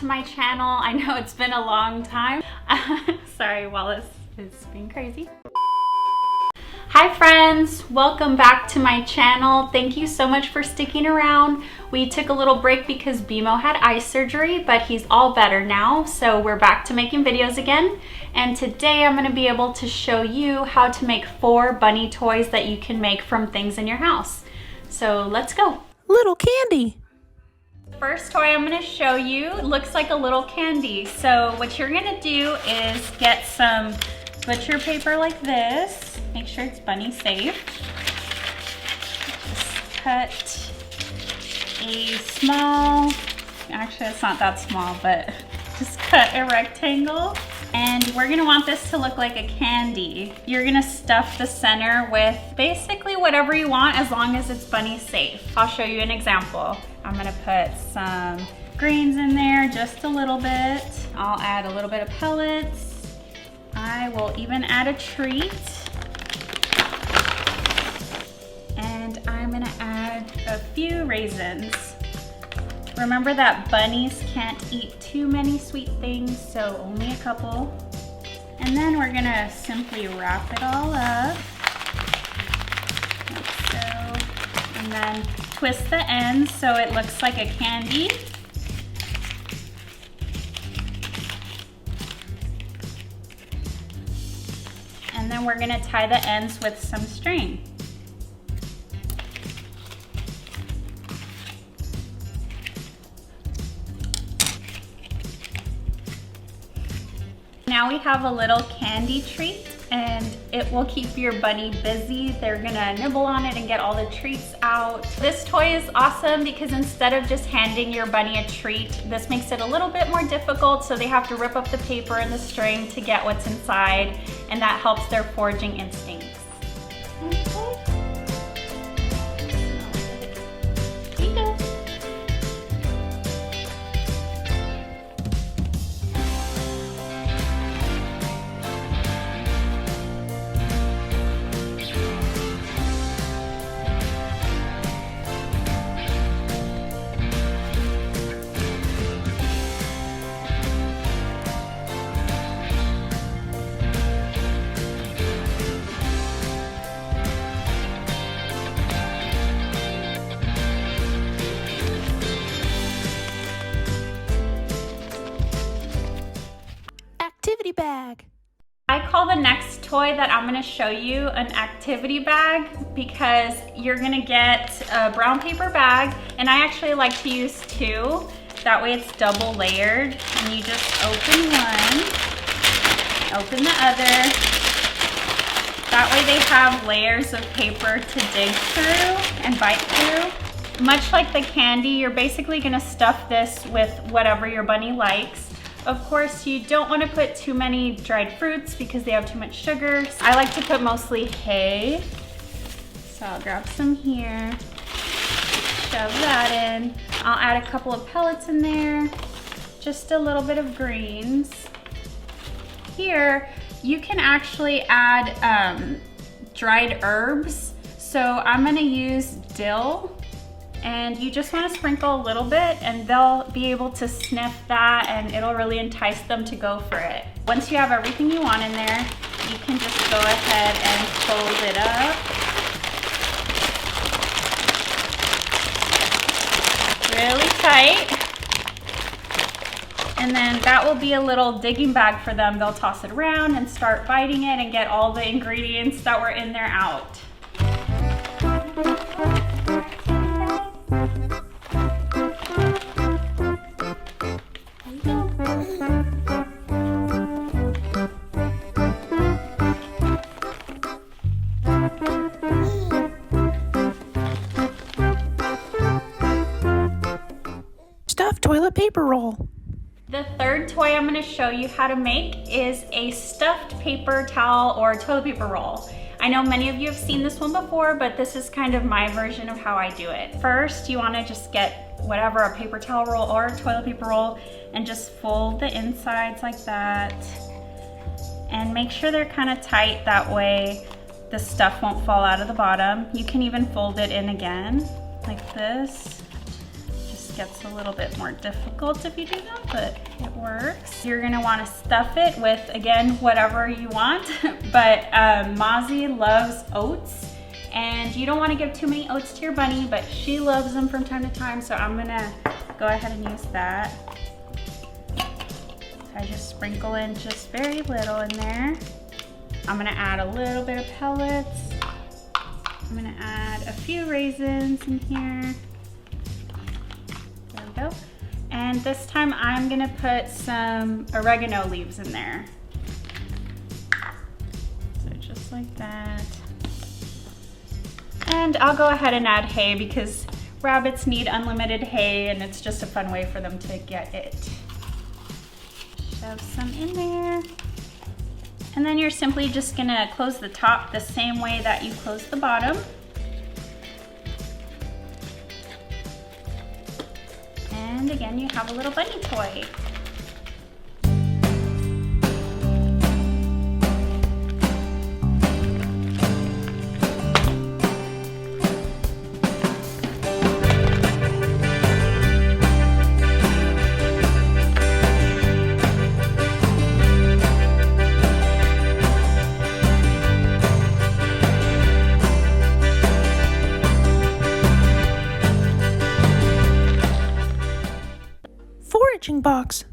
to my channel. I know it's been a long time. Sorry, Wallace is being crazy. Hi friends, welcome back to my channel. Thank you so much for sticking around. We took a little break because BMO had eye surgery, but he's all better now, so we're back to making videos again. And today I'm gonna be able to show you how to make 4 bunny toys that you can make from things in your house. So let's go. Little candy. The first toy I'm gonna show you looks like a little candy. So what you're gonna do is get some butcher paper like this. Make sure it's bunny safe. Just cut a small, actually it's not that small, but just cut a rectangle. And we're gonna want this to look like a candy. You're gonna stuff the center with basically whatever you want as long as it's bunny safe. I'll show you an example. I'm gonna put some greens in there, just a little bit. I'll add a little bit of pellets. I will even add a treat. And I'm gonna add a few raisins. Remember that bunnies can't eat too many sweet things, so only a couple. And then we're gonna simply wrap it all up, like so. And then twist the ends so it looks like a candy. And then we're gonna tie the ends with some string. Now we have a little candy treat and it will keep your bunny busy. They're gonna nibble on it and get all the treats out. This toy is awesome because instead of just handing your bunny a treat, this makes it a little bit more difficult, so they have to rip up the paper and the string to get what's inside, and that helps their foraging instincts. Okay. Here you go. Activity bag. I call the next toy that I'm gonna show you an activity bag because you're gonna get a brown paper bag, and I actually like to use 2. That way it's double layered, and you just open one, open the other. That way they have layers of paper to dig through and bite through. Much like the candy, you're basically gonna stuff this with whatever your bunny likes. Of course, you don't want to put too many dried fruits because they have too much sugar. I like to put mostly hay. So I'll grab some here, shove that in. I'll add a couple of pellets in there, just a little bit of greens. Here, you can actually add dried herbs. So I'm gonna use dill. And you just want to sprinkle a little bit and they'll be able to sniff that and it'll really entice them to go for it. Once you have everything you want in there, you can just go ahead and fold it up. Really tight. And then that will be a little digging bag for them. They'll toss it around and start biting it and get all the ingredients that were in there out. Stuffed toilet paper roll. The third toy I'm gonna show you how to make is a stuffed paper towel or toilet paper roll. I know many of you have seen this one before, but this is kind of my version of how I do it. First, you wanna just get whatever, a paper towel roll or a toilet paper roll, and just fold the insides like that. And make sure they're kind of tight, that way the stuff won't fall out of the bottom. You can even fold it in again, like this. Just gets a little bit more difficult if you do that, but it works. You're gonna wanna stuff it with, again, whatever you want, but Mozzie loves oats, and you don't wanna give too many oats to your bunny, but she loves them from time to time, so I'm gonna go ahead and use that. So I just sprinkle in just very little in there. I'm gonna add a little bit of pellets. I'm gonna add a few raisins in here. There we go. And this time I'm gonna put some oregano leaves in there. So just like that. And I'll go ahead and add hay because rabbits need unlimited hay and it's just a fun way for them to get it. Shove some in there. And then you're simply just gonna close the top the same way that you close the bottom. And again, you have a little bunny toy. Foraging box.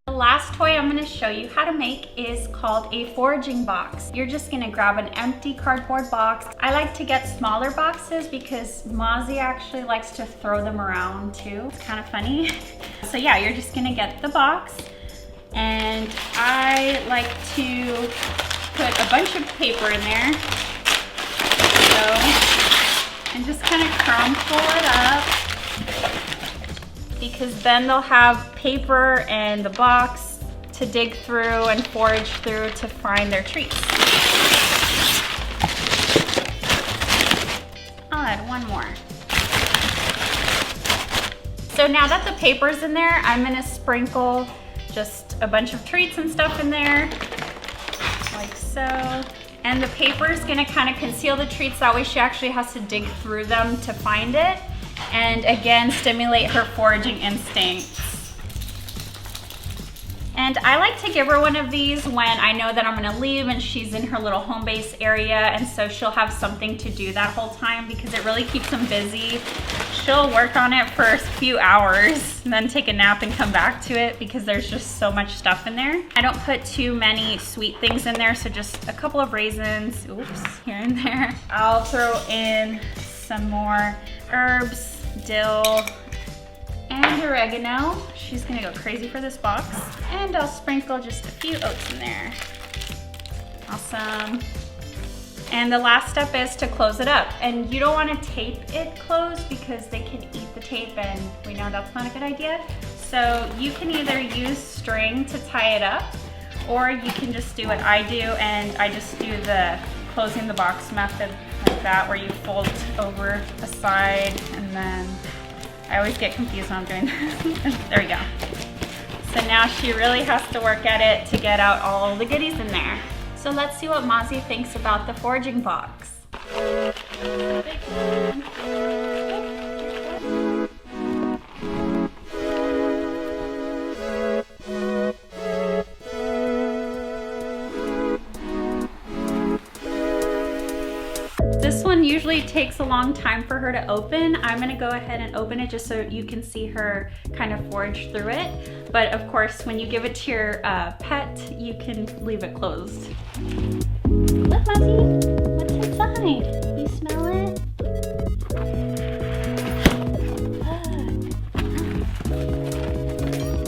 The last toy I'm gonna show you how to make is called a foraging box. You're just gonna grab an empty cardboard box. I like to get smaller boxes because Mozzie actually likes to throw them around too. It's kind of funny. So yeah, you're just gonna get the box, and I like to put a bunch of paper in there. And just kind of crumple it up, because then they'll have paper and the box to dig through and forage through to find their treats. I'll add one more. So now that the paper's in there, I'm gonna sprinkle just a bunch of treats and stuff in there, like so. And the paper is gonna kind of conceal the treats, that way she actually has to dig through them to find it. And again, stimulate her foraging instincts. And I like to give her one of these when I know that I'm gonna leave and she's in her little home base area, and so she'll have something to do that whole time because it really keeps them busy. She'll work on it for a few hours and then take a nap and come back to it because there's just so much stuff in there. I don't put too many sweet things in there, so just a couple of raisins, oops, here and there. I'll throw in some more herbs, dill, and oregano. She's gonna go crazy for this box. And I'll sprinkle just a few oats in there. Awesome. And the last step is to close it up. And you don't wanna tape it closed because they can eat the tape, and we know that's not a good idea. So you can either use string to tie it up, or you can just do what I do, and I just do the closing the box method like that, where you fold over the side, and then I always get confused when I'm doing this. There we go. So now she really has to work at it to get out all the goodies in there. So let's see what Mozzie thinks about the foraging box. This one usually takes a long time for her to open. I'm gonna go ahead and open it just so you can see her kind of forage through it. But of course, when you give it to your pet, you can leave it closed. Look, Mozzie, what's inside? You smell it?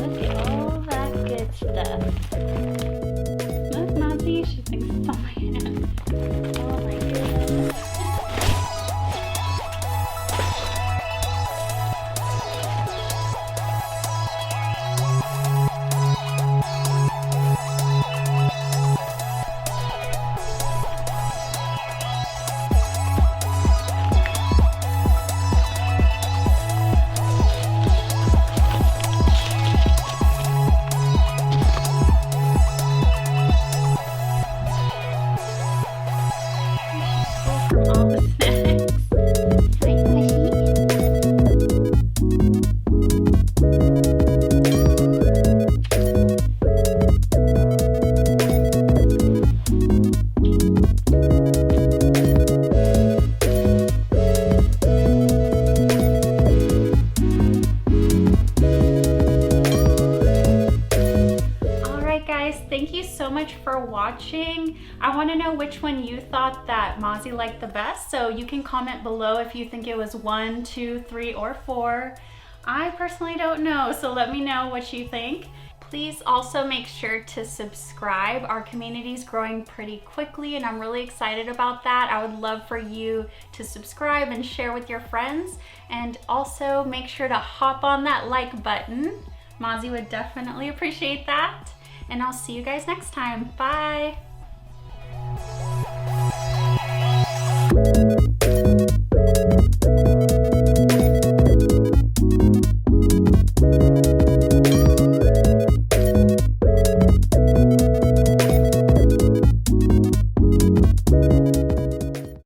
Look at all that good stuff. Look, Mozzie, she thinks it's on my hand. Oh my goodness. much for watching. I want to know which one you thought that Mozzie liked the best, so you can comment below if you think it was 1, 2, 3, or 4. I personally don't know, so let me know what you think. Please also make sure to subscribe. Our community is growing pretty quickly and I'm really excited about that. I would love for you to subscribe and share with your friends, and also make sure to hop on that like button. Mozzie would definitely appreciate that. And I'll see you guys next time. Bye.